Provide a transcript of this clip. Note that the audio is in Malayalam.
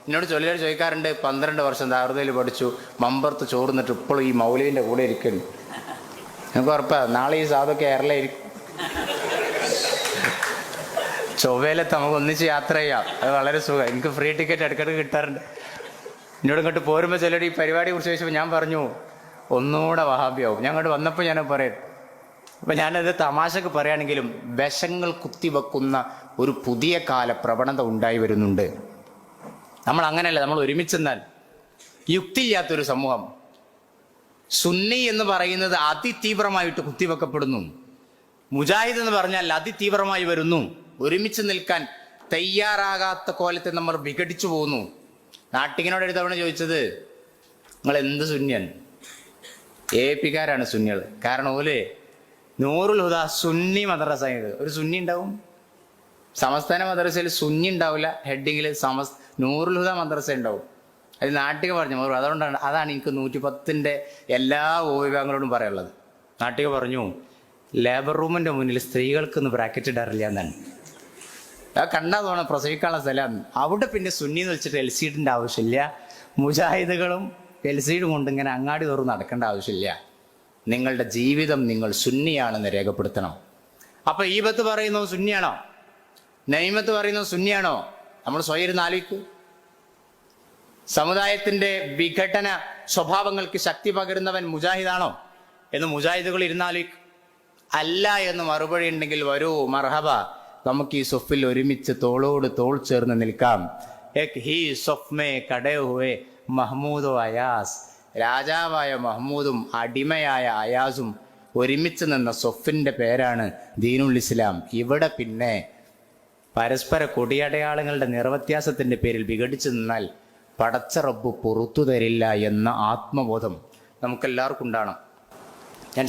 എന്നോട് ചൊല്ലിയാൽ ചോദിക്കാറുണ്ട്, 12 വർഷം ദാറുദയിൽ പഠിച്ചു, മമ്പർത്ത് ചോർന്നിട്ട് ഇപ്പോഴും ഈ മൗലവിൻ്റെ കൂടെ ഇരിക്കുന്നു. എനിക്ക് ഉറപ്പാണ് നാളെ ഈ സാധു കേരളമായിരിക്കും. ചൊവ്വയിലത്ത് നമുക്ക് ഒന്നിച്ച് യാത്ര ചെയ്യാം, അത് വളരെ സുഖം. എനിക്ക് ഫ്രീ ടിക്കറ്റ് ഇടയ്ക്കിടയ്ക്ക് കിട്ടാറുണ്ട്. എന്നോട് ഇങ്ങോട്ട് പോരുമ്പോൾ ചിലർ ഈ പരിപാടിയെ കുറിച്ച് ചോദിച്ചപ്പോൾ ഞാൻ പറഞ്ഞു ഒന്നുകൂടെ വഹാബിയാവും. ഞാൻ അങ്ങോട്ട് വന്നപ്പോൾ ഞാൻ പറയും. അപ്പം ഞാനത് തമാശക്ക് പറയുകയാണെങ്കിലും വിഷങ്ങൾ കുത്തിവെക്കുന്ന ഒരു പുതിയ കാല പ്രവണത ഉണ്ടായി വരുന്നുണ്ട്. നമ്മൾ അങ്ങനെയല്ല, നമ്മൾ ഒരുമിച്ചെന്നാൽ യുക്തിയില്ലാത്തൊരു സമൂഹം. സുന്നി എന്ന് പറയുന്നത് അതിതീവ്രമായിട്ട് കുത്തിവെക്കപ്പെടുന്നു. മുജാഹിദ് എന്ന് പറഞ്ഞാൽ അതിതീവ്രമായി വരുന്നു. ഒരുമിച്ച് നിൽക്കാൻ തയ്യാറാകാത്ത കോലത്തെ നമ്മൾ വിഘടിച്ചു പോകുന്നു. നാട്ടിങ്ങിനോട് ഒരു തവണ ചോദിച്ചത്, നിങ്ങൾ എന്ത് സുന്നിയാണ്? APക്കാരാണ് സുന്നികൾ. കാരണം ഓല് നൂറുൽ ഹുദ സുന്നി മദ്രസ, ഒരു സുന്നി ഉണ്ടാവും. സമസ്താന മദ്രസയിൽ സുന്നി ഉണ്ടാവില്ല, ഹെഡിങ്ങിൽ നൂറുൽ ഹുദ മദ്രസ ഉണ്ടാവും. അത് നാട്ടിക പറഞ്ഞു. അതുകൊണ്ടാണ്, അതാണ് എനിക്ക് 110ൻ്റെ എല്ലാ വിഭാഗങ്ങളോടും പറയാനുള്ളത്. നാട്ടിക പറഞ്ഞു, ലേബർ റൂമിൻ്റെ മുന്നിൽ സ്ത്രീകൾക്കൊന്ന് ബ്രാക്കറ്റ് ഇടാറില്ല എന്നാണ്. ആ കണ്ടാ തോന്നണം പ്രസവിക്കാനുള്ള സ്ഥലം. അവിടെ പിന്നെ സുന്നി എന്ന് വെച്ചിട്ട് LCDൻ്റെ ആവശ്യമില്ല. മുജാഹിദുകളും LCDയും കൊണ്ട് ഇങ്ങനെ അങ്ങാടി തോറും നടക്കേണ്ട ആവശ്യമില്ല. നിങ്ങളുടെ ജീവിതം നിങ്ങൾ സുന്നിയാണെന്ന് രേഖപ്പെടുത്തണം. അപ്പൊ ഈബത്ത് പറയുന്നത് സുന്നിയാണോ? നൈമത്ത് പറയുന്നത് സുന്നിയാണോ? നമ്മൾ സ്വയം ഇരുന്ന് ആലോചിക്കൂ. സമുദായത്തിന്റെ വിഘടന സ്വഭാവങ്ങൾക്ക് ശക്തി പകരുന്നവൻ മുജാഹിദാണോ എന്ന് മുജാഹിദുകൾ ഇരുന്നാലോചിക്കും. അല്ല എന്ന് മറുപടി ഉണ്ടെങ്കിൽ വരൂ, മർഹബ, നമുക്ക് ഈ സൊഫിൽ ഒരുമിച്ച് തോളോട് തോൾ ചേർന്ന് നിൽക്കാം. എക് ഹി സൊഫ് മേ കടേ ഹുവേ മഹ്മൂദോ അയാസ്. രാജാവായ മഹ്മൂദും അടിമയായ അയാസും ഒരുമിച്ച് നിന്ന സൊഫിന്റെ പേരാണ് ദീനുൽ ഇസ്ലാം. ഇവിടെ പിന്നെ പരസ്പര കൊടിയടയാളങ്ങളുടെ നിറവ്യത്യാസത്തിന്റെ പേരിൽ വിഘടിച്ചു നിന്നാൽ പടച്ച റബ്ബ് പുറത്തു തരില്ല എന്ന ആത്മബോധം നമുക്കെല്ലാവർക്കും ഉണ്ടാകണം. ഞാൻ